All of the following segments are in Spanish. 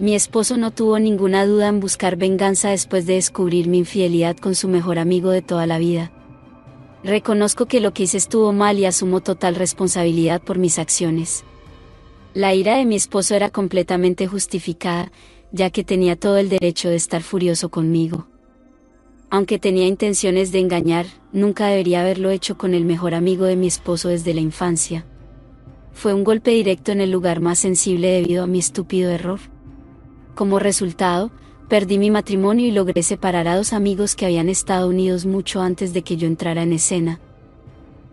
Mi esposo no tuvo ninguna duda en buscar venganza después de descubrir mi infidelidad con su mejor amigo de toda la vida. Reconozco que lo que hice estuvo mal y asumo total responsabilidad por mis acciones. La ira de mi esposo era completamente justificada, ya que tenía todo el derecho de estar furioso conmigo. Aunque tenía intenciones de engañar, nunca debería haberlo hecho con el mejor amigo de mi esposo desde la infancia. Fue un golpe directo en el lugar más sensible debido a mi estúpido error. Como resultado, perdí mi matrimonio y logré separar a dos amigos que habían estado unidos mucho antes de que yo entrara en escena.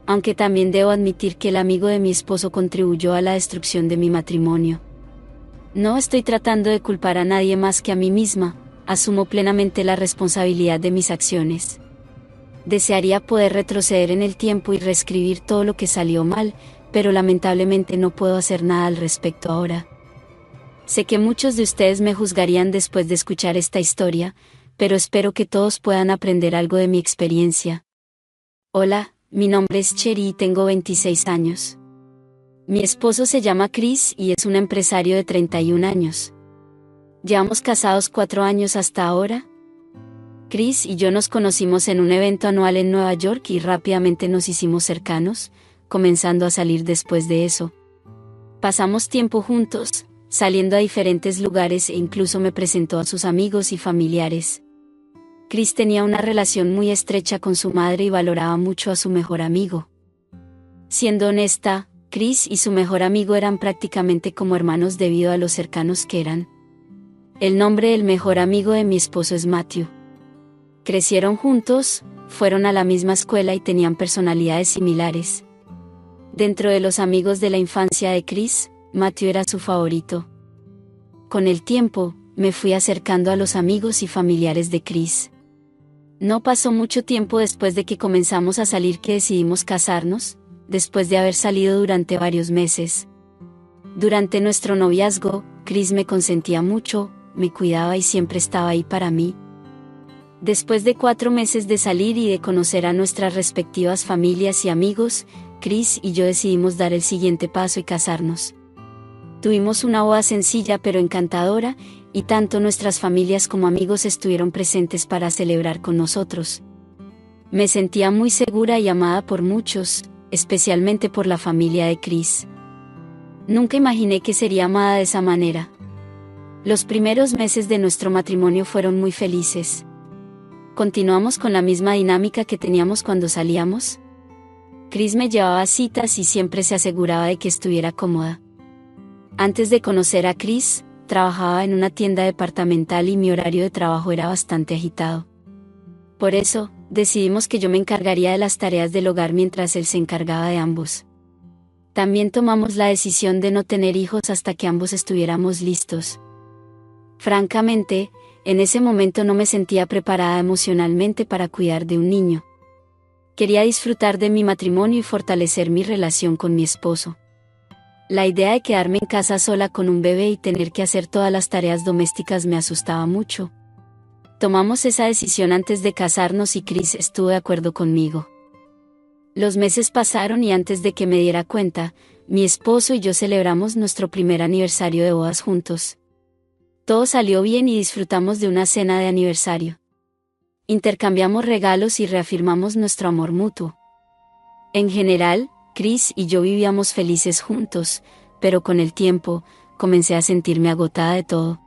Aunque también debo admitir que el amigo de mi esposo contribuyó a la destrucción de mi matrimonio. No estoy tratando de culpar a nadie más que a mí misma, asumo plenamente la responsabilidad de mis acciones. Desearía poder retroceder en el tiempo y reescribir todo lo que salió mal, pero lamentablemente no puedo hacer nada al respecto ahora. Sé que muchos de ustedes me juzgarían después de escuchar esta historia, pero espero que todos puedan aprender algo de mi experiencia. Hola, mi nombre es Cherry y tengo 26 años. Mi esposo se llama Chris y es un empresario de 31 años. Llevamos casados 4 años hasta ahora. Chris y yo nos conocimos en un evento anual en Nueva York y rápidamente nos hicimos cercanos, comenzando a salir después de eso. Pasamos tiempo juntos, saliendo a diferentes lugares e incluso me presentó a sus amigos y familiares. Chris tenía una relación muy estrecha con su madre y valoraba mucho a su mejor amigo. Siendo honesta, Chris y su mejor amigo eran prácticamente como hermanos debido a lo cercanos que eran. El nombre del mejor amigo de mi esposo es Matthew. Crecieron juntos, fueron a la misma escuela y tenían personalidades similares. Dentro de los amigos de la infancia de Chris, Matthew era su favorito. Con el tiempo, me fui acercando a los amigos y familiares de Chris. No pasó mucho tiempo después de que comenzamos a salir que decidimos casarnos, después de haber salido durante varios meses. Durante nuestro noviazgo, Chris me consentía mucho, me cuidaba y siempre estaba ahí para mí. Después de 4 meses de salir y de conocer a nuestras respectivas familias y amigos, Chris y yo decidimos dar el siguiente paso y casarnos. Tuvimos una boda sencilla pero encantadora, y tanto nuestras familias como amigos estuvieron presentes para celebrar con nosotros. Me sentía muy segura y amada por muchos, especialmente por la familia de Chris. Nunca imaginé que sería amada de esa manera. Los primeros meses de nuestro matrimonio fueron muy felices. ¿Continuamos con la misma dinámica que teníamos cuando salíamos? Chris me llevaba a citas y siempre se aseguraba de que estuviera cómoda. Antes de conocer a Chris, trabajaba en una tienda departamental y mi horario de trabajo era bastante agitado. Por eso, decidimos que yo me encargaría de las tareas del hogar mientras él se encargaba de ambos. También tomamos la decisión de no tener hijos hasta que ambos estuviéramos listos. Francamente, en ese momento no me sentía preparada emocionalmente para cuidar de un niño. Quería disfrutar de mi matrimonio y fortalecer mi relación con mi esposo. La idea de quedarme en casa sola con un bebé y tener que hacer todas las tareas domésticas me asustaba mucho. Tomamos esa decisión antes de casarnos y Chris estuvo de acuerdo conmigo. Los meses pasaron y antes de que me diera cuenta, mi esposo y yo celebramos nuestro primer aniversario de bodas juntos. Todo salió bien y disfrutamos de una cena de aniversario. Intercambiamos regalos y reafirmamos nuestro amor mutuo. En general, Chris y yo vivíamos felices juntos, pero con el tiempo, comencé a sentirme agotada de todo.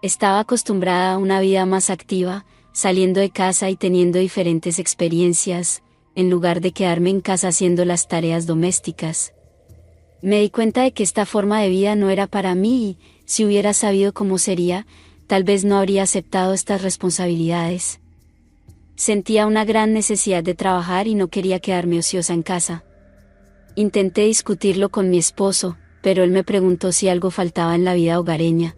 Estaba acostumbrada a una vida más activa, saliendo de casa y teniendo diferentes experiencias, en lugar de quedarme en casa haciendo las tareas domésticas. Me di cuenta de que esta forma de vida no era para mí y, si hubiera sabido cómo sería, tal vez no habría aceptado estas responsabilidades. Sentía una gran necesidad de trabajar y no quería quedarme ociosa en casa. Intenté discutirlo con mi esposo, pero él me preguntó si algo faltaba en la vida hogareña.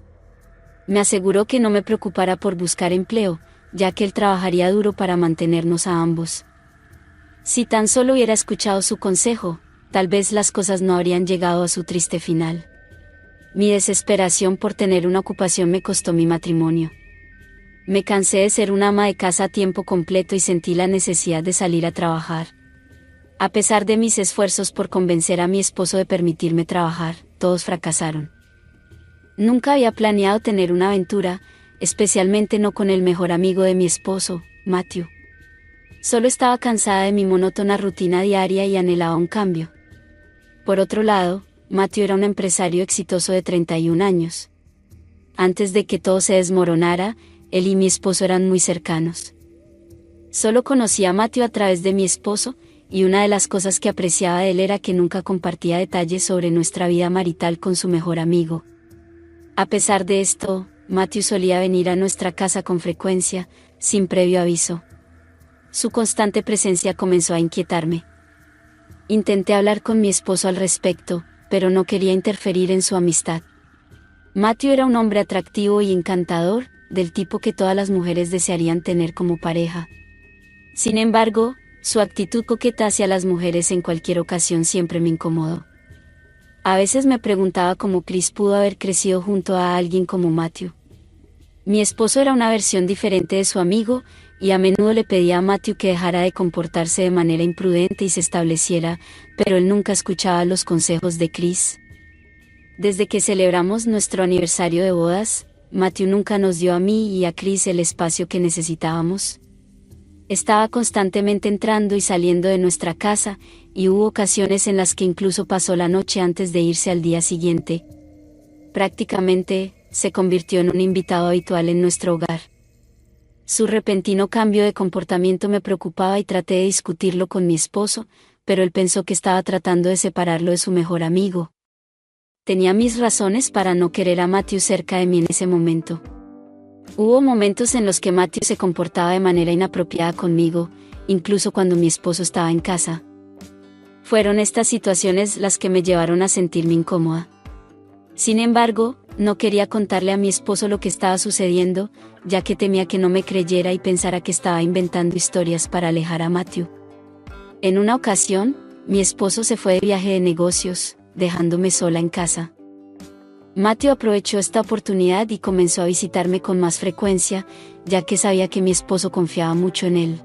Me aseguró que no me preocupara por buscar empleo, ya que él trabajaría duro para mantenernos a ambos. Si tan solo hubiera escuchado su consejo, tal vez las cosas no habrían llegado a su triste final. Mi desesperación por tener una ocupación me costó mi matrimonio. Me cansé de ser una ama de casa a tiempo completo y sentí la necesidad de salir a trabajar. A pesar de mis esfuerzos por convencer a mi esposo de permitirme trabajar, todos fracasaron. Nunca había planeado tener una aventura, especialmente no con el mejor amigo de mi esposo, Matthew. Solo estaba cansada de mi monótona rutina diaria y anhelaba un cambio. Por otro lado, Matthew era un empresario exitoso de 31 años. Antes de que todo se desmoronara, él y mi esposo eran muy cercanos. Solo conocía a Matthew a través de mi esposo, y una de las cosas que apreciaba de él era que nunca compartía detalles sobre nuestra vida marital con su mejor amigo. A pesar de esto, Matthew solía venir a nuestra casa con frecuencia, sin previo aviso. Su constante presencia comenzó a inquietarme. Intenté hablar con mi esposo al respecto, pero no quería interferir en su amistad. Matthew era un hombre atractivo y encantador, del tipo que todas las mujeres desearían tener como pareja. Sin embargo, su actitud coqueta hacia las mujeres en cualquier ocasión siempre me incomodó. A veces me preguntaba cómo Chris pudo haber crecido junto a alguien como Matthew. Mi esposo era una versión diferente de su amigo, y a menudo le pedía a Matthew que dejara de comportarse de manera imprudente y se estableciera, pero él nunca escuchaba los consejos de Chris. Desde que celebramos nuestro aniversario de bodas, Matthew nunca nos dio a mí y a Chris el espacio que necesitábamos. Estaba constantemente entrando y saliendo de nuestra casa, y hubo ocasiones en las que incluso pasó la noche antes de irse al día siguiente. Prácticamente, se convirtió en un invitado habitual en nuestro hogar. Su repentino cambio de comportamiento me preocupaba y traté de discutirlo con mi esposo, pero él pensó que estaba tratando de separarlo de su mejor amigo. Tenía mis razones para no querer a Matthew cerca de mí en ese momento. Hubo momentos en los que Matthew se comportaba de manera inapropiada conmigo, incluso cuando mi esposo estaba en casa. Fueron estas situaciones las que me llevaron a sentirme incómoda. Sin embargo, no quería contarle a mi esposo lo que estaba sucediendo, ya que temía que no me creyera y pensara que estaba inventando historias para alejar a Matthew. En una ocasión, mi esposo se fue de viaje de negocios, dejándome sola en casa. Matthew aprovechó esta oportunidad y comenzó a visitarme con más frecuencia, ya que sabía que mi esposo confiaba mucho en él.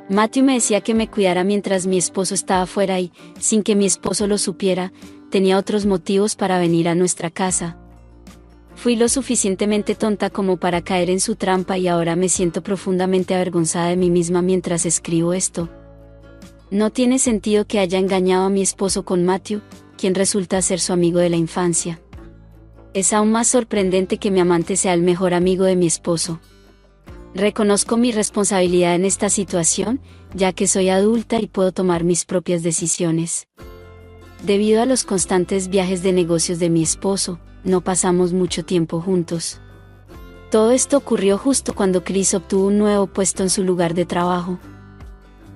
Matthew me decía que me cuidara mientras mi esposo estaba fuera y, sin que mi esposo lo supiera, tenía otros motivos para venir a nuestra casa. Fui lo suficientemente tonta como para caer en su trampa y ahora me siento profundamente avergonzada de mí misma mientras escribo esto. No tiene sentido que haya engañado a mi esposo con Matthew, quien resulta ser su amigo de la infancia. Es aún más sorprendente que mi amante sea el mejor amigo de mi esposo. Reconozco mi responsabilidad en esta situación, ya que soy adulta y puedo tomar mis propias decisiones. Debido a los constantes viajes de negocios de mi esposo, no pasamos mucho tiempo juntos. Todo esto ocurrió justo cuando Chris obtuvo un nuevo puesto en su lugar de trabajo.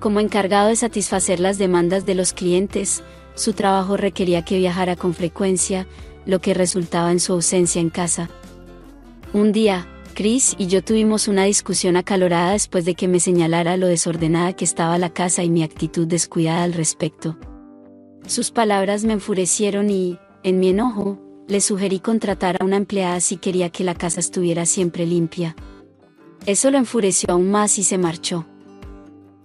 Como encargado de satisfacer las demandas de los clientes, su trabajo requería que viajara con frecuencia, lo que resultaba en su ausencia en casa. Un día, Chris y yo tuvimos una discusión acalorada después de que me señalara lo desordenada que estaba la casa y mi actitud descuidada al respecto. Sus palabras me enfurecieron y, en mi enojo, le sugerí contratar a una empleada si quería que la casa estuviera siempre limpia. Eso lo enfureció aún más y se marchó.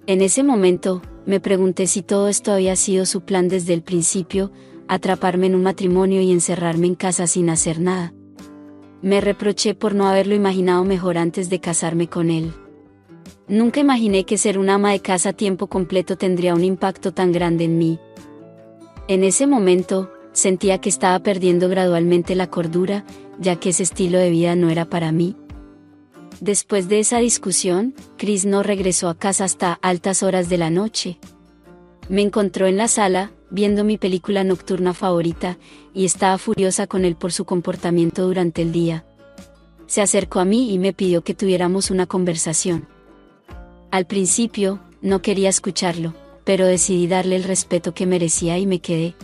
En ese momento, me pregunté si todo esto había sido su plan desde el principio, atraparme en un matrimonio y encerrarme en casa sin hacer nada. Me reproché por no haberlo imaginado mejor antes de casarme con él. Nunca imaginé que ser una ama de casa a tiempo completo tendría un impacto tan grande en mí. En ese momento, sentía que estaba perdiendo gradualmente la cordura, ya que ese estilo de vida no era para mí. Después de esa discusión, Chris no regresó a casa hasta altas horas de la noche. Me encontró en la sala, viendo mi película nocturna favorita, y estaba furiosa con él por su comportamiento durante el día. Se acercó a mí y me pidió que tuviéramos una conversación. Al principio, no quería escucharlo, pero decidí darle el respeto que merecía y me quedé.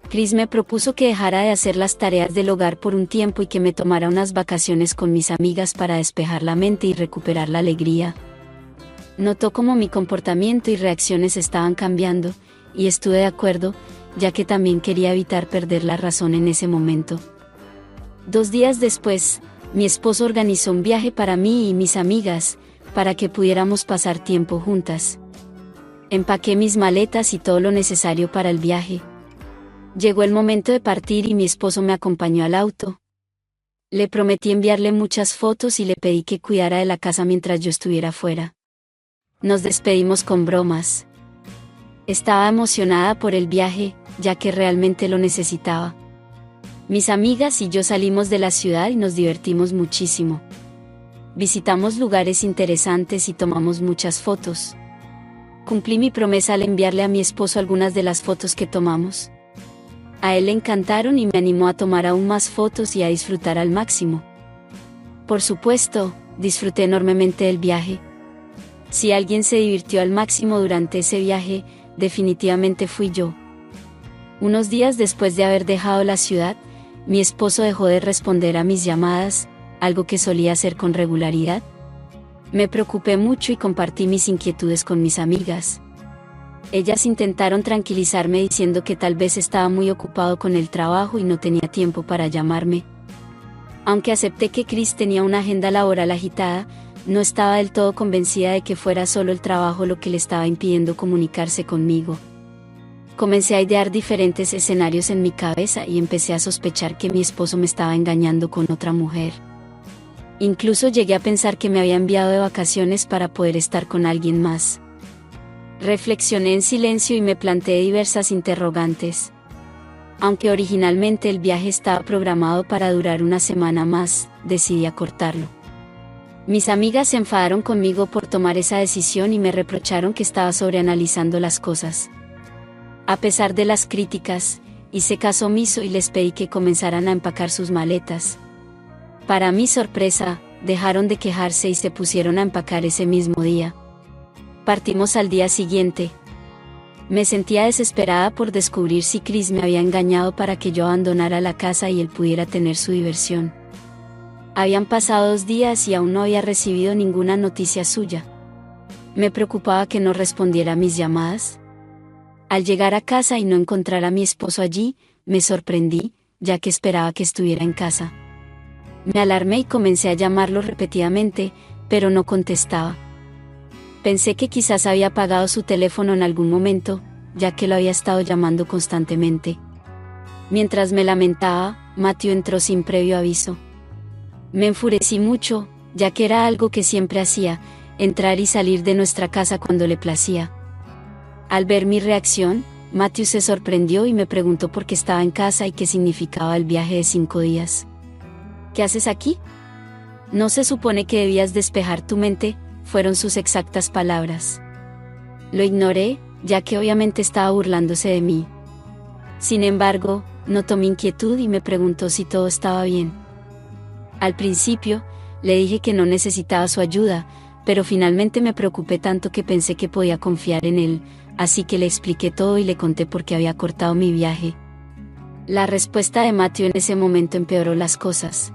Chris me propuso que dejara de hacer las tareas del hogar por un tiempo y que me tomara unas vacaciones con mis amigas para despejar la mente y recuperar la alegría. Notó cómo mi comportamiento y reacciones estaban cambiando, y estuve de acuerdo, ya que también quería evitar perder la razón en ese momento. 2 días después, mi esposo organizó un viaje para mí y mis amigas, para que pudiéramos pasar tiempo juntas. Empaqué mis maletas y todo lo necesario para el viaje. Llegó el momento de partir y mi esposo me acompañó al auto. Le prometí enviarle muchas fotos y le pedí que cuidara de la casa mientras yo estuviera fuera. Nos despedimos con bromas. Estaba emocionada por el viaje, ya que realmente lo necesitaba. Mis amigas y yo salimos de la ciudad y nos divertimos muchísimo. Visitamos lugares interesantes y tomamos muchas fotos. Cumplí mi promesa al enviarle a mi esposo algunas de las fotos que tomamos. A él le encantaron y me animó a tomar aún más fotos y a disfrutar al máximo. Por supuesto, disfruté enormemente del viaje. Si alguien se divirtió al máximo durante ese viaje, definitivamente fui yo. Unos días después de haber dejado la ciudad, mi esposo dejó de responder a mis llamadas, algo que solía hacer con regularidad. Me preocupé mucho y compartí mis inquietudes con mis amigas. Ellas intentaron tranquilizarme diciendo que tal vez estaba muy ocupado con el trabajo y no tenía tiempo para llamarme. Aunque acepté que Chris tenía una agenda laboral agitada, no estaba del todo convencida de que fuera solo el trabajo lo que le estaba impidiendo comunicarse conmigo. Comencé a idear diferentes escenarios en mi cabeza y empecé a sospechar que mi esposo me estaba engañando con otra mujer. Incluso llegué a pensar que me había enviado de vacaciones para poder estar con alguien más. Reflexioné en silencio y me planteé diversas interrogantes. Aunque originalmente el viaje estaba programado para durar una semana más, decidí acortarlo. Mis amigas se enfadaron conmigo por tomar esa decisión y me reprocharon que estaba sobreanalizando las cosas. A pesar de las críticas, hice caso omiso y les pedí que comenzaran a empacar sus maletas. Para mi sorpresa, dejaron de quejarse y se pusieron a empacar ese mismo día. Partimos al día siguiente. Me sentía desesperada por descubrir si Chris me había engañado para que yo abandonara la casa y él pudiera tener su diversión. Habían pasado 2 días y aún no había recibido ninguna noticia suya. Me preocupaba que no respondiera a mis llamadas. Al llegar a casa y no encontrar a mi esposo allí, me sorprendí, ya que esperaba que estuviera en casa. Me alarmé y comencé a llamarlo repetidamente, pero no contestaba. Pensé que quizás había apagado su teléfono en algún momento, ya que lo había estado llamando constantemente. Mientras me lamentaba, Matthew entró sin previo aviso. Me enfurecí mucho, ya que era algo que siempre hacía, entrar y salir de nuestra casa cuando le placía. Al ver mi reacción, Matthew se sorprendió y me preguntó por qué estaba en casa y qué significaba el viaje de 5 días. ¿Qué haces aquí? ¿No se supone que debías despejar tu mente?, fueron sus exactas palabras. Lo ignoré, ya que obviamente estaba burlándose de mí. Sin embargo, notó mi inquietud y me preguntó si todo estaba bien. Al principio, le dije que no necesitaba su ayuda, pero finalmente me preocupé tanto que pensé que podía confiar en él, así que le expliqué todo y le conté por qué había cortado mi viaje. La respuesta de Matthew en ese momento empeoró las cosas.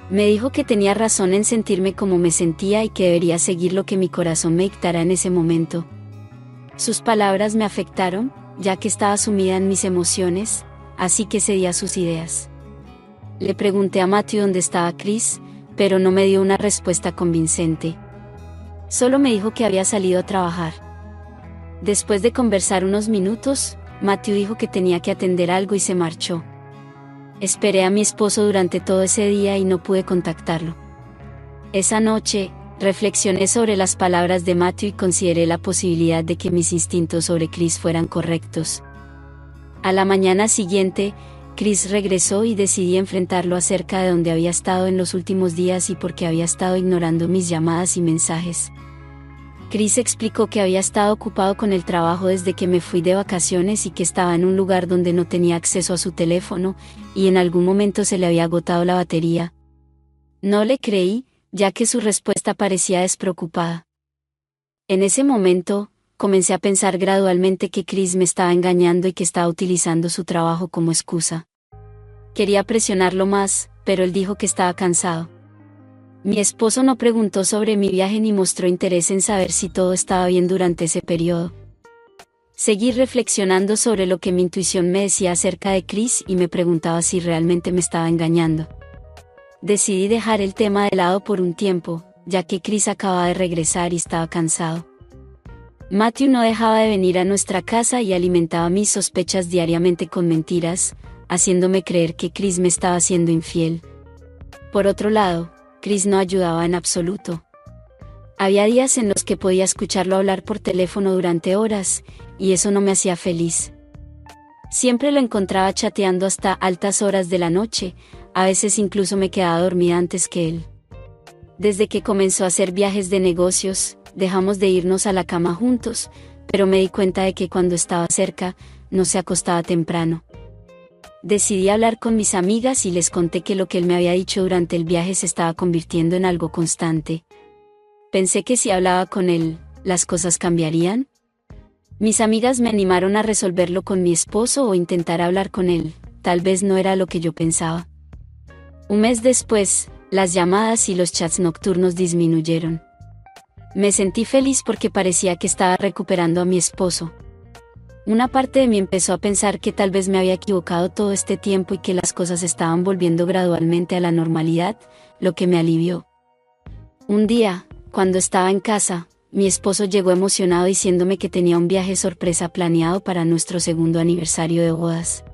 Me dijo que tenía razón en sentirme como me sentía y que debería seguir lo que mi corazón me dictara en ese momento. Sus palabras me afectaron, ya que estaba sumida en mis emociones, así que cedí a sus ideas. Le pregunté a Matthew dónde estaba Chris, pero no me dio una respuesta convincente. Solo me dijo que había salido a trabajar. Después de conversar unos minutos, Matthew dijo que tenía que atender algo y se marchó. Esperé a mi esposo durante todo ese día y no pude contactarlo. Esa noche, reflexioné sobre las palabras de Matthew y consideré la posibilidad de que mis instintos sobre Chris fueran correctos. A la mañana siguiente, Chris regresó y decidí enfrentarlo acerca de dónde había estado en los últimos días y por qué había estado ignorando mis llamadas y mensajes. Chris explicó que había estado ocupado con el trabajo desde que me fui de vacaciones y que estaba en un lugar donde no tenía acceso a su teléfono, y en algún momento se le había agotado la batería. No le creí, ya que su respuesta parecía despreocupada. En ese momento, comencé a pensar gradualmente que Chris me estaba engañando y que estaba utilizando su trabajo como excusa. Quería presionarlo más, pero él dijo que estaba cansado. Mi esposo no preguntó sobre mi viaje ni mostró interés en saber si todo estaba bien durante ese periodo. Seguí reflexionando sobre lo que mi intuición me decía acerca de Chris y me preguntaba si realmente me estaba engañando. Decidí dejar el tema de lado por un tiempo, ya que Chris acababa de regresar y estaba cansado. Matthew no dejaba de venir a nuestra casa y alimentaba mis sospechas diariamente con mentiras, haciéndome creer que Chris me estaba siendo infiel. Por otro lado, Chris no ayudaba en absoluto. Había días en los que podía escucharlo hablar por teléfono durante horas, y eso no me hacía feliz. Siempre lo encontraba chateando hasta altas horas de la noche, a veces incluso me quedaba dormida antes que él. Desde que comenzó a hacer viajes de negocios, dejamos de irnos a la cama juntos, pero me di cuenta de que cuando estaba cerca, no se acostaba temprano. Decidí hablar con mis amigas y les conté que lo que él me había dicho durante el viaje se estaba convirtiendo en algo constante. Pensé que si hablaba con él, las cosas cambiarían. Mis amigas me animaron a resolverlo con mi esposo o intentar hablar con él, tal vez no era lo que yo pensaba. Un mes después, las llamadas y los chats nocturnos disminuyeron. Me sentí feliz porque parecía que estaba recuperando a mi esposo. Una parte de mí empezó a pensar que tal vez me había equivocado todo este tiempo y que las cosas estaban volviendo gradualmente a la normalidad, lo que me alivió. Un día, cuando estaba en casa, mi esposo llegó emocionado diciéndome que tenía un viaje sorpresa planeado para nuestro segundo aniversario de bodas.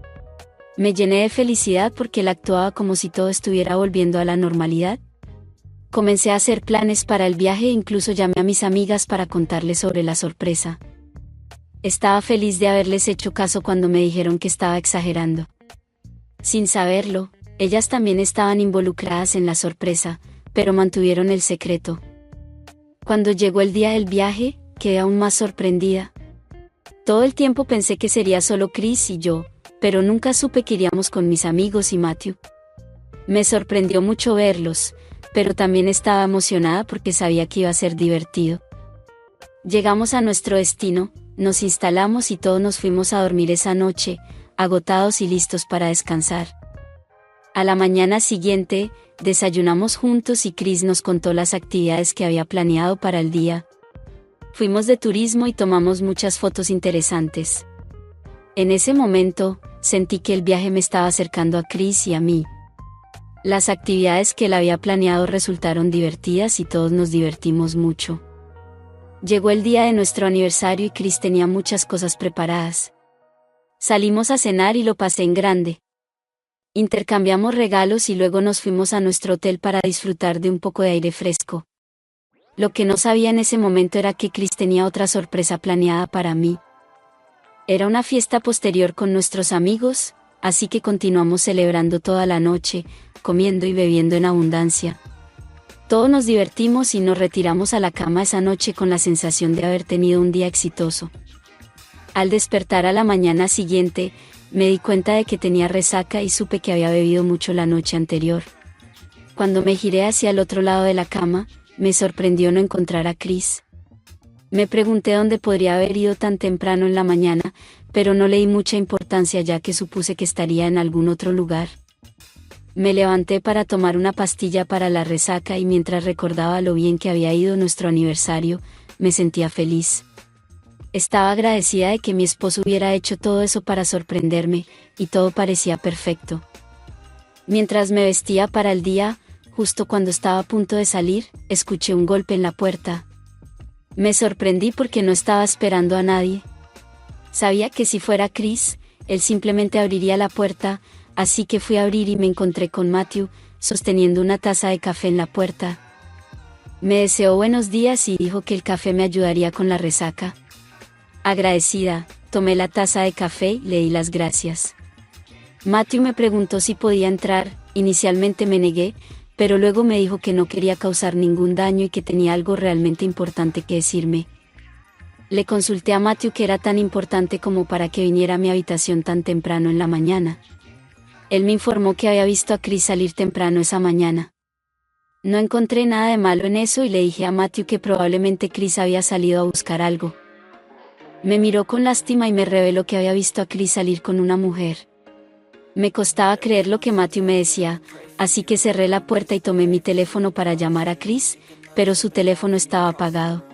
Me llené de felicidad porque él actuaba como si todo estuviera volviendo a la normalidad. Comencé a hacer planes para el viaje e incluso llamé a mis amigas para contarles sobre la sorpresa. Estaba feliz de haberles hecho caso cuando me dijeron que estaba exagerando. Sin saberlo, ellas también estaban involucradas en la sorpresa, pero mantuvieron el secreto. Cuando llegó el día del viaje, quedé aún más sorprendida. Todo el tiempo pensé que sería solo Chris y yo, pero nunca supe que iríamos con mis amigos y Matthew. Me sorprendió mucho verlos, pero también estaba emocionada porque sabía que iba a ser divertido. Llegamos a nuestro destino, nos instalamos y todos nos fuimos a dormir esa noche, agotados y listos para descansar. A la mañana siguiente, desayunamos juntos y Chris nos contó las actividades que había planeado para el día. Fuimos de turismo y tomamos muchas fotos interesantes. En ese momento, sentí que el viaje me estaba acercando a Chris y a mí. Las actividades que él había planeado resultaron divertidas y todos nos divertimos mucho. Llegó el día de nuestro aniversario y Chris tenía muchas cosas preparadas. Salimos a cenar y lo pasé en grande. Intercambiamos regalos y luego nos fuimos a nuestro hotel para disfrutar de un poco de aire fresco. Lo que no sabía en ese momento era que Chris tenía otra sorpresa planeada para mí. Era una fiesta posterior con nuestros amigos, así que continuamos celebrando toda la noche, comiendo y bebiendo en abundancia. Todos nos divertimos y nos retiramos a la cama esa noche con la sensación de haber tenido un día exitoso. Al despertar a la mañana siguiente, me di cuenta de que tenía resaca y supe que había bebido mucho la noche anterior. Cuando me giré hacia el otro lado de la cama, me sorprendió no encontrar a Chris. Me pregunté dónde podría haber ido tan temprano en la mañana, pero no le di mucha importancia ya que supuse que estaría en algún otro lugar. Me levanté para tomar una pastilla para la resaca y mientras recordaba lo bien que había ido nuestro aniversario, me sentía feliz. Estaba agradecida de que mi esposo hubiera hecho todo eso para sorprenderme, y todo parecía perfecto. Mientras me vestía para el día, justo cuando estaba a punto de salir, escuché un golpe en la puerta. Me sorprendí porque no estaba esperando a nadie. Sabía que si fuera Chris, él simplemente abriría la puerta, así que fui a abrir y me encontré con Matthew, sosteniendo una taza de café en la puerta. Me deseó buenos días y dijo que el café me ayudaría con la resaca. Agradecida, tomé la taza de café y le di las gracias. Matthew me preguntó si podía entrar, inicialmente me negué, pero luego me dijo que no quería causar ningún daño y que tenía algo realmente importante que decirme. Le consulté a Matthew qué era tan importante como para que viniera a mi habitación tan temprano en la mañana. Él me informó que había visto a Chris salir temprano esa mañana. No encontré nada de malo en eso y le dije a Matthew que probablemente Chris había salido a buscar algo. Me miró con lástima y me reveló que había visto a Chris salir con una mujer. Me costaba creer lo que Matthew me decía, así que cerré la puerta y tomé mi teléfono para llamar a Chris, pero su teléfono estaba apagado.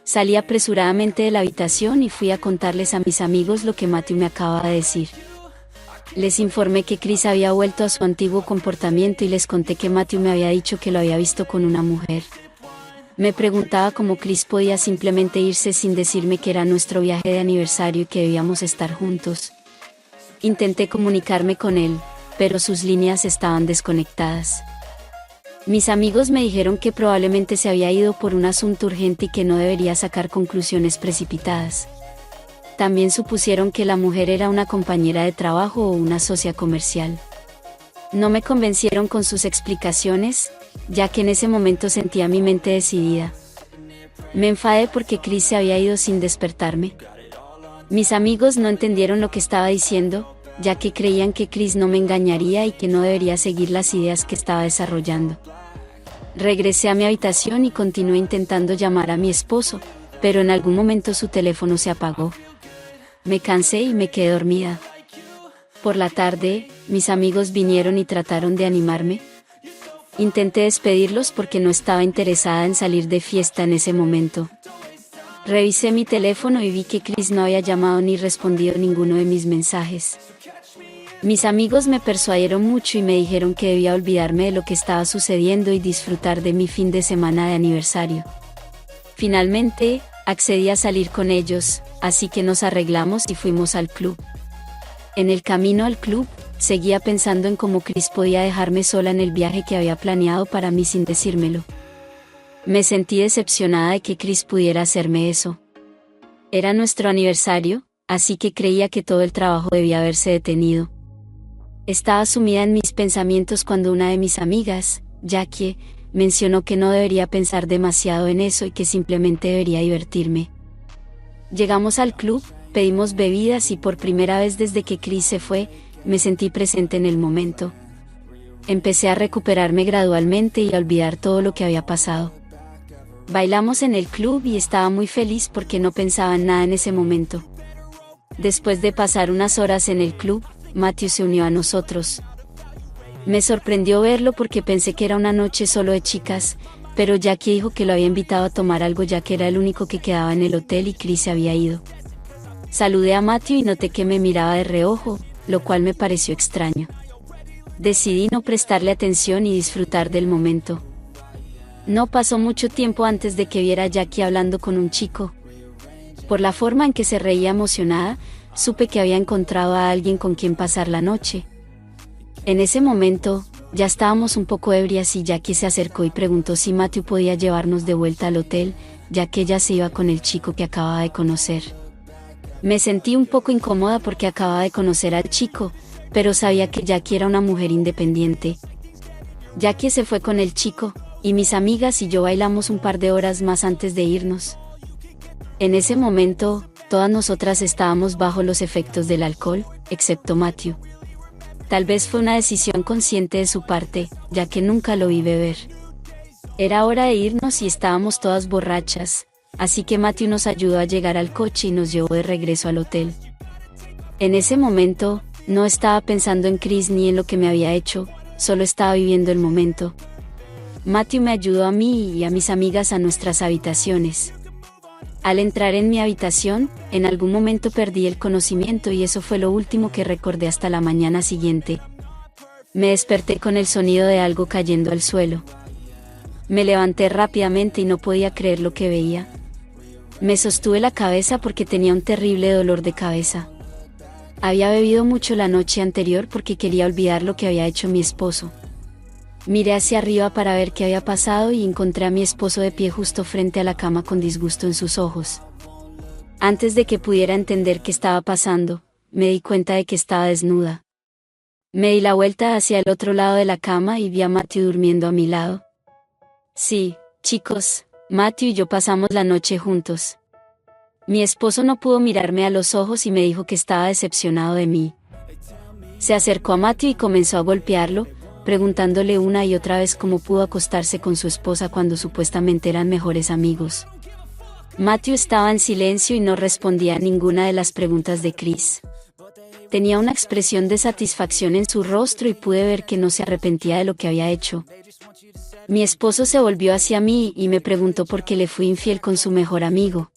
Salí apresuradamente de la habitación y fui a contarles a mis amigos lo que Matthew me acababa de decir. Les informé que Chris había vuelto a su antiguo comportamiento y les conté que Matthew me había dicho que lo había visto con una mujer. Me preguntaba cómo Chris podía simplemente irse sin decirme que era nuestro viaje de aniversario y que debíamos estar juntos. Intenté comunicarme con él, pero sus líneas estaban desconectadas. Mis amigos me dijeron que probablemente se había ido por un asunto urgente y que no debería sacar conclusiones precipitadas. También supusieron que la mujer era una compañera de trabajo o una socia comercial. No me convencieron con sus explicaciones, ya que en ese momento sentía mi mente decidida. Me enfadé porque Chris se había ido sin despertarme. Mis amigos no entendieron lo que estaba diciendo, ya que creían que Chris no me engañaría y que no debería seguir las ideas que estaba desarrollando. Regresé a mi habitación y continué intentando llamar a mi esposo, pero en algún momento su teléfono se apagó. Me cansé y me quedé dormida. Por la tarde, mis amigos vinieron y trataron de animarme. Intenté despedirlos porque no estaba interesada en salir de fiesta en ese momento. Revisé mi teléfono y vi que Chris no había llamado ni respondido ninguno de mis mensajes. Mis amigos me persuadieron mucho y me dijeron que debía olvidarme de lo que estaba sucediendo y disfrutar de mi fin de semana de aniversario. Finalmente, accedí a salir con ellos, así que nos arreglamos y fuimos al club. En el camino al club, seguía pensando en cómo Chris podía dejarme sola en el viaje que había planeado para mí sin decírmelo. Me sentí decepcionada de que Chris pudiera hacerme eso. Era nuestro aniversario, así que creía que todo el trabajo debía haberse detenido. Estaba sumida en mis pensamientos cuando una de mis amigas, Jackie, mencionó que no debería pensar demasiado en eso y que simplemente debería divertirme. Llegamos al club, pedimos bebidas y por primera vez desde que Chris se fue, me sentí presente en el momento. Empecé a recuperarme gradualmente y a olvidar todo lo que había pasado. Bailamos en el club y estaba muy feliz porque no pensaba en nada en ese momento. Después de pasar unas horas en el club, Matthew se unió a nosotros. Me sorprendió verlo porque pensé que era una noche solo de chicas, pero Jackie dijo que lo había invitado a tomar algo ya que era el único que quedaba en el hotel y Chris se había ido. Saludé a Matthew y noté que me miraba de reojo, lo cual me pareció extraño. Decidí no prestarle atención y disfrutar del momento. No pasó mucho tiempo antes de que viera a Jackie hablando con un chico. Por la forma en que se reía emocionada, supe que había encontrado a alguien con quien pasar la noche. En ese momento, ya estábamos un poco ebrias y Jackie se acercó y preguntó si Matthew podía llevarnos de vuelta al hotel, ya que ella se iba con el chico que acababa de conocer. Me sentí un poco incómoda porque acababa de conocer al chico, pero sabía que Jackie era una mujer independiente. Jackie se fue con el chico, y mis amigas y yo bailamos un par de horas más antes de irnos. En ese momento, todas nosotras estábamos bajo los efectos del alcohol, excepto Matthew. Tal vez fue una decisión consciente de su parte, ya que nunca lo vi beber. Era hora de irnos y estábamos todas borrachas, así que Matthew nos ayudó a llegar al coche y nos llevó de regreso al hotel. En ese momento, no estaba pensando en Chris ni en lo que me había hecho, solo estaba viviendo el momento. Matthew me ayudó a mí y a mis amigas a nuestras habitaciones. Al entrar en mi habitación, en algún momento perdí el conocimiento y eso fue lo último que recordé hasta la mañana siguiente. Me desperté con el sonido de algo cayendo al suelo. Me levanté rápidamente y no podía creer lo que veía. Me sostuve la cabeza porque tenía un terrible dolor de cabeza. Había bebido mucho la noche anterior porque quería olvidar lo que había hecho mi esposo. Miré hacia arriba para ver qué había pasado y encontré a mi esposo de pie justo frente a la cama con disgusto en sus ojos. Antes de que pudiera entender qué estaba pasando, me di cuenta de que estaba desnuda. Me di la vuelta hacia el otro lado de la cama y vi a Matthew durmiendo a mi lado. Sí, chicos, Matthew y yo pasamos la noche juntos. Mi esposo no pudo mirarme a los ojos y me dijo que estaba decepcionado de mí. Se acercó a Matthew y comenzó a golpearlo, preguntándole una y otra vez cómo pudo acostarse con su esposa cuando supuestamente eran mejores amigos. Matthew estaba en silencio y no respondía a ninguna de las preguntas de Chris. Tenía una expresión de satisfacción en su rostro y pude ver que no se arrepentía de lo que había hecho. Mi esposo se volvió hacia mí y me preguntó por qué le fui infiel con su mejor amigo.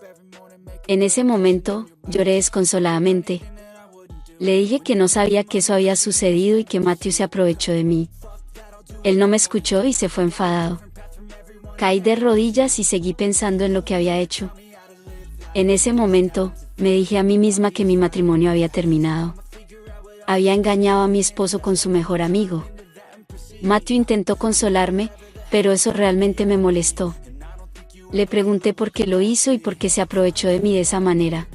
En ese momento, lloré desconsoladamente. Le dije que no sabía que eso había sucedido y que Matthew se aprovechó de mí. Él no me escuchó y se fue enfadado. Caí de rodillas y seguí pensando en lo que había hecho. En ese momento, me dije a mí misma que mi matrimonio había terminado. Había engañado a mi esposo con su mejor amigo. Matthew intentó consolarme, pero eso realmente me molestó. Le pregunté por qué lo hizo y por qué se aprovechó de mí de esa manera.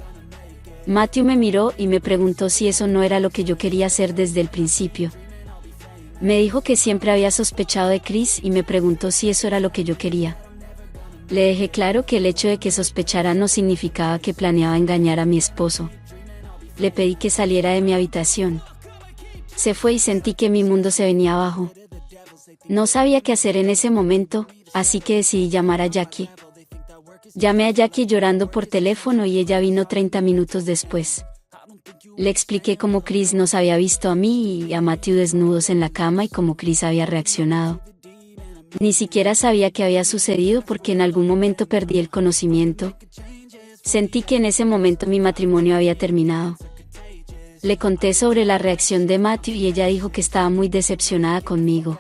Matthew me miró y me preguntó si eso no era lo que yo quería hacer desde el principio. Me dijo que siempre había sospechado de Chris y me preguntó si eso era lo que yo quería. Le dejé claro que el hecho de que sospechara no significaba que planeaba engañar a mi esposo. Le pedí que saliera de mi habitación. Se fue y sentí que mi mundo se venía abajo. No sabía qué hacer en ese momento, así que decidí llamar a Jackie. Llamé a Jackie llorando por teléfono y ella vino 30 minutos después. Le expliqué cómo Chris nos había visto a mí y a Matthew desnudos en la cama y cómo Chris había reaccionado. Ni siquiera sabía qué había sucedido porque en algún momento perdí el conocimiento. Sentí que en ese momento mi matrimonio había terminado. Le conté sobre la reacción de Matthew y ella dijo que estaba muy decepcionada conmigo.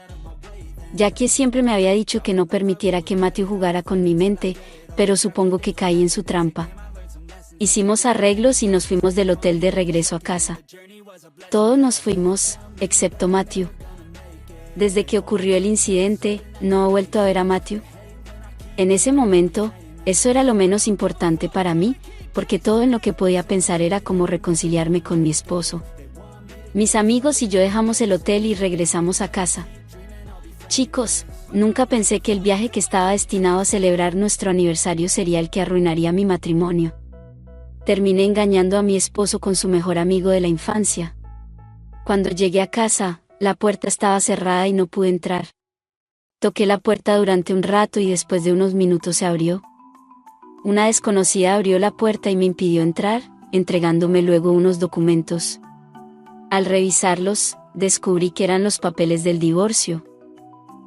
Jackie siempre me había dicho que no permitiera que Matthew jugara con mi mente, pero supongo que caí en su trampa. Hicimos arreglos y nos fuimos del hotel de regreso a casa. Todos nos fuimos, excepto Matthew. Desde que ocurrió el incidente, no he vuelto a ver a Matthew. En ese momento, eso era lo menos importante para mí, porque todo en lo que podía pensar era cómo reconciliarme con mi esposo. Mis amigos y yo dejamos el hotel y regresamos a casa. Chicos, nunca pensé que el viaje que estaba destinado a celebrar nuestro aniversario sería el que arruinaría mi matrimonio. Terminé engañando a mi esposo con su mejor amigo de la infancia. Cuando llegué a casa, la puerta estaba cerrada y no pude entrar. Toqué la puerta durante un rato y después de unos minutos se abrió. Una desconocida abrió la puerta y me impidió entrar, entregándome luego unos documentos. Al revisarlos, descubrí que eran los papeles del divorcio.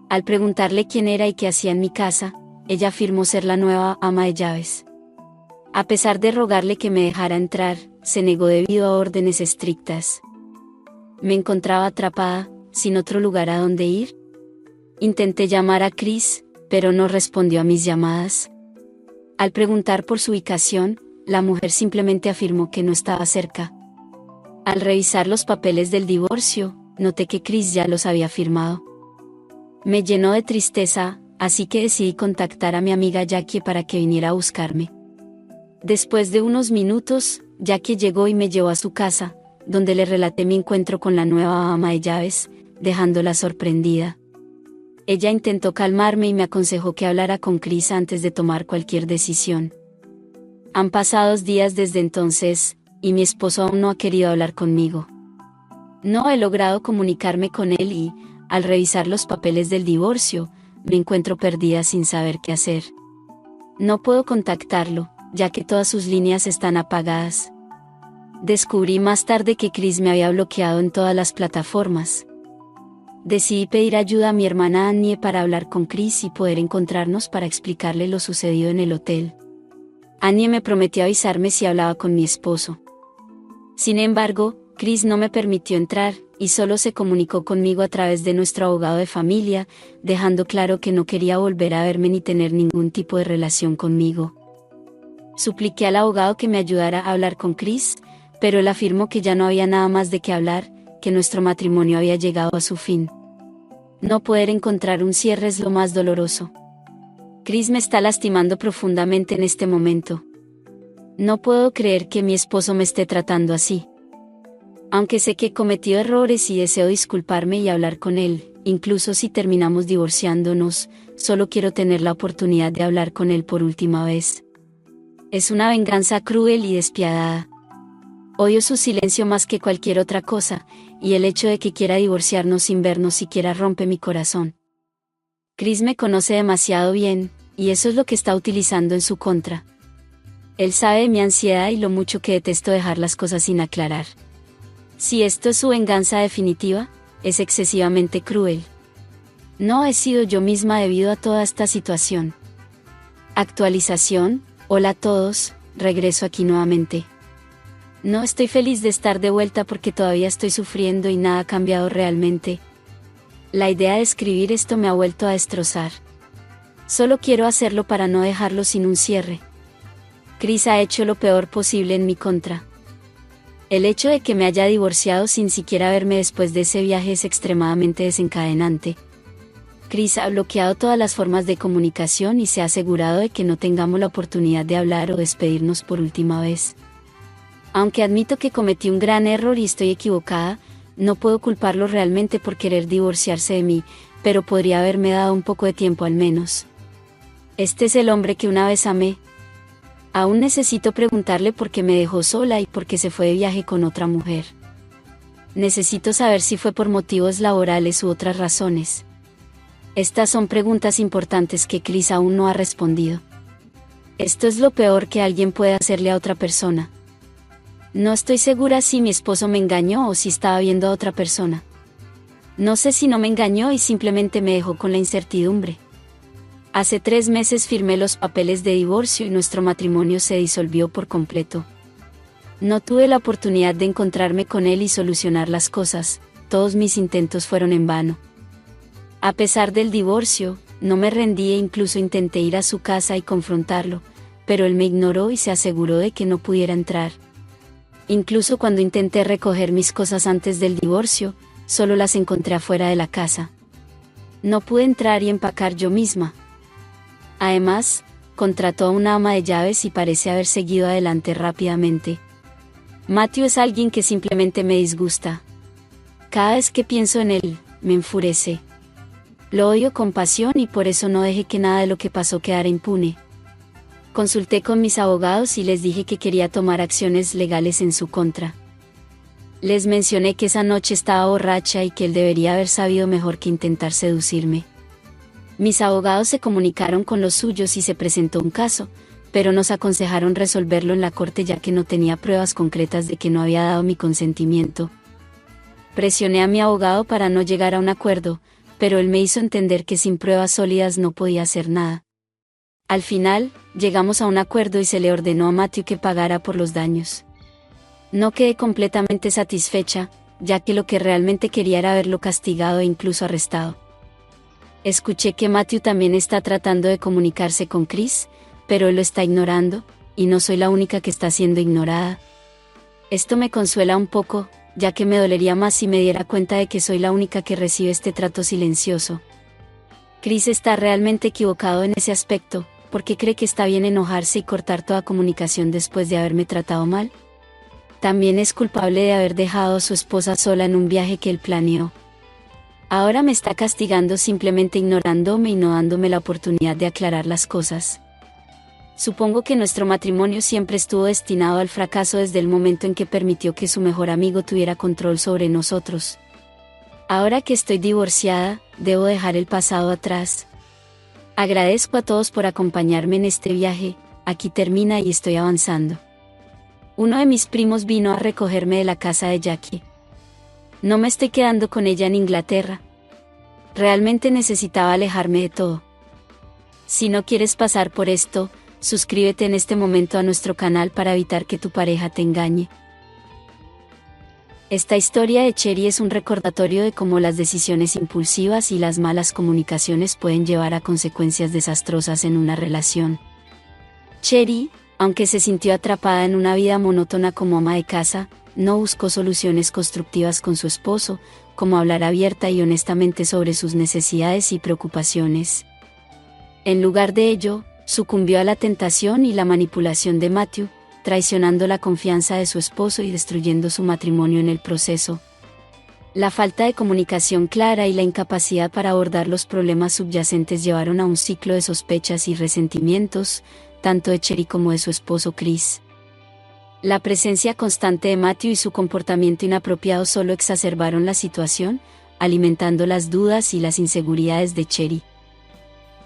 Al preguntarle quién era y qué hacía en mi casa, ella afirmó ser la nueva ama de llaves. A pesar de rogarle que me dejara entrar, se negó debido a órdenes estrictas. Me encontraba atrapada, sin otro lugar a donde ir. Intenté llamar a Chris, pero no respondió a mis llamadas. Al preguntar por su ubicación, la mujer simplemente afirmó que no estaba cerca. Al revisar los papeles del divorcio, noté que Chris ya los había firmado. Me llenó de tristeza, así que decidí contactar a mi amiga Jackie para que viniera a buscarme. Después de unos minutos, Jackie llegó y me llevó a su casa, donde le relaté mi encuentro con la nueva ama de llaves, dejándola sorprendida. Ella intentó calmarme y me aconsejó que hablara con Chris antes de tomar cualquier decisión. Han pasado días desde entonces, y mi esposo aún no ha querido hablar conmigo. No he logrado comunicarme con él y, al revisar los papeles del divorcio, me encuentro perdida sin saber qué hacer. No puedo contactarlo, ya que todas sus líneas están apagadas. Descubrí más tarde que Chris me había bloqueado en todas las plataformas. Decidí pedir ayuda a mi hermana Annie para hablar con Chris y poder encontrarnos para explicarle lo sucedido en el hotel. Annie me prometió avisarme si hablaba con mi esposo. Sin embargo, Chris no me permitió entrar, y solo se comunicó conmigo a través de nuestro abogado de familia, dejando claro que no quería volver a verme ni tener ningún tipo de relación conmigo. Supliqué al abogado que me ayudara a hablar con Chris, pero él afirmó que ya no había nada más de qué hablar, que nuestro matrimonio había llegado a su fin. No poder encontrar un cierre es lo más doloroso. Chris me está lastimando profundamente en este momento. No puedo creer que mi esposo me esté tratando así. Aunque sé que he cometido errores y deseo disculparme y hablar con él, incluso si terminamos divorciándonos, solo quiero tener la oportunidad de hablar con él por última vez. Es una venganza cruel y despiadada. Odio su silencio más que cualquier otra cosa, y el hecho de que quiera divorciarnos sin vernos siquiera rompe mi corazón. Chris me conoce demasiado bien, y eso es lo que está utilizando en su contra. Él sabe de mi ansiedad y lo mucho que detesto dejar las cosas sin aclarar. Si esto es su venganza definitiva, es excesivamente cruel. No he sido yo misma debido a toda esta situación. Actualización, hola a todos, regreso aquí nuevamente. No estoy feliz de estar de vuelta porque todavía estoy sufriendo y nada ha cambiado realmente. La idea de escribir esto me ha vuelto a destrozar. Solo quiero hacerlo para no dejarlo sin un cierre. Chris ha hecho lo peor posible en mi contra. El hecho de que me haya divorciado sin siquiera verme después de ese viaje es extremadamente desencadenante. Chris ha bloqueado todas las formas de comunicación y se ha asegurado de que no tengamos la oportunidad de hablar o despedirnos por última vez. Aunque admito que cometí un gran error y estoy equivocada, no puedo culparlo realmente por querer divorciarse de mí, pero podría haberme dado un poco de tiempo al menos. Este es el hombre que una vez amé. Aún necesito preguntarle por qué me dejó sola y por qué se fue de viaje con otra mujer. Necesito saber si fue por motivos laborales u otras razones. Estas son preguntas importantes que Chris aún no ha respondido. Esto es lo peor que alguien puede hacerle a otra persona. No estoy segura si mi esposo me engañó o si estaba viendo a otra persona. No sé si no me engañó y simplemente me dejó con la incertidumbre. Hace 3 meses firmé los papeles de divorcio y nuestro matrimonio se disolvió por completo. No tuve la oportunidad de encontrarme con él y solucionar las cosas, todos mis intentos fueron en vano. A pesar del divorcio, no me rendí e incluso intenté ir a su casa y confrontarlo, pero él me ignoró y se aseguró de que no pudiera entrar. Incluso cuando intenté recoger mis cosas antes del divorcio, solo las encontré afuera de la casa. No pude entrar y empacar yo misma. Además, contrató a una ama de llaves y parece haber seguido adelante rápidamente. Matthew es alguien que simplemente me disgusta. Cada vez que pienso en él, me enfurece. Lo odio con pasión y por eso no dejé que nada de lo que pasó quedara impune. Consulté con mis abogados y les dije que quería tomar acciones legales en su contra. Les mencioné que esa noche estaba borracha y que él debería haber sabido mejor que intentar seducirme. Mis abogados se comunicaron con los suyos y se presentó un caso, pero nos aconsejaron resolverlo en la corte ya que no tenía pruebas concretas de que no había dado mi consentimiento. Presioné a mi abogado para no llegar a un acuerdo, pero él me hizo entender que sin pruebas sólidas no podía hacer nada. Al final, llegamos a un acuerdo y se le ordenó a Matthew que pagara por los daños. No quedé completamente satisfecha, ya que lo que realmente quería era verlo castigado e incluso arrestado. Escuché que Matthew también está tratando de comunicarse con Chris, pero él lo está ignorando, y no soy la única que está siendo ignorada. Esto me consuela un poco, ya que me dolería más si me diera cuenta de que soy la única que recibe este trato silencioso. Chris está realmente equivocado en ese aspecto, porque cree que está bien enojarse y cortar toda comunicación después de haberme tratado mal. También es culpable de haber dejado a su esposa sola en un viaje que él planeó. Ahora me está castigando simplemente ignorándome y no dándome la oportunidad de aclarar las cosas. Supongo que nuestro matrimonio siempre estuvo destinado al fracaso desde el momento en que permitió que su mejor amigo tuviera control sobre nosotros. Ahora que estoy divorciada, debo dejar el pasado atrás. Agradezco a todos por acompañarme en este viaje, aquí termina y estoy avanzando. Uno de mis primos vino a recogerme de la casa de Jackie. No me estoy quedando con ella en Inglaterra. Realmente necesitaba alejarme de todo. Si no quieres pasar por esto, suscríbete en este momento a nuestro canal para evitar que tu pareja te engañe. Esta historia de Cherry es un recordatorio de cómo las decisiones impulsivas y las malas comunicaciones pueden llevar a consecuencias desastrosas en una relación. Cherry, aunque se sintió atrapada en una vida monótona como ama de casa, no buscó soluciones constructivas con su esposo, como hablar abierta y honestamente sobre sus necesidades y preocupaciones. En lugar de ello, sucumbió a la tentación y la manipulación de Matthew, traicionando la confianza de su esposo y destruyendo su matrimonio en el proceso. La falta de comunicación clara y la incapacidad para abordar los problemas subyacentes llevaron a un ciclo de sospechas y resentimientos, tanto de Cherry como de su esposo Chris. La presencia constante de Matthew y su comportamiento inapropiado solo exacerbaron la situación, alimentando las dudas y las inseguridades de Cherry.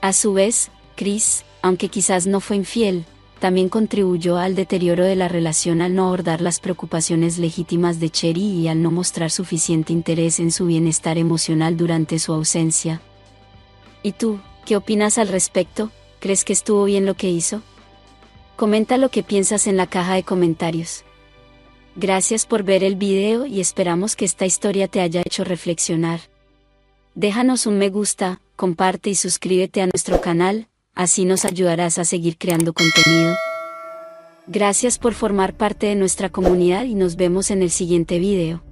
A su vez, Chris, aunque quizás no fue infiel, también contribuyó al deterioro de la relación al no abordar las preocupaciones legítimas de Cherry y al no mostrar suficiente interés en su bienestar emocional durante su ausencia. ¿Y tú, qué opinas al respecto? ¿Crees que estuvo bien lo que hizo? Comenta lo que piensas en la caja de comentarios. Gracias por ver el video y esperamos que esta historia te haya hecho reflexionar. Déjanos un me gusta, comparte y suscríbete a nuestro canal, así nos ayudarás a seguir creando contenido. Gracias por formar parte de nuestra comunidad y nos vemos en el siguiente video.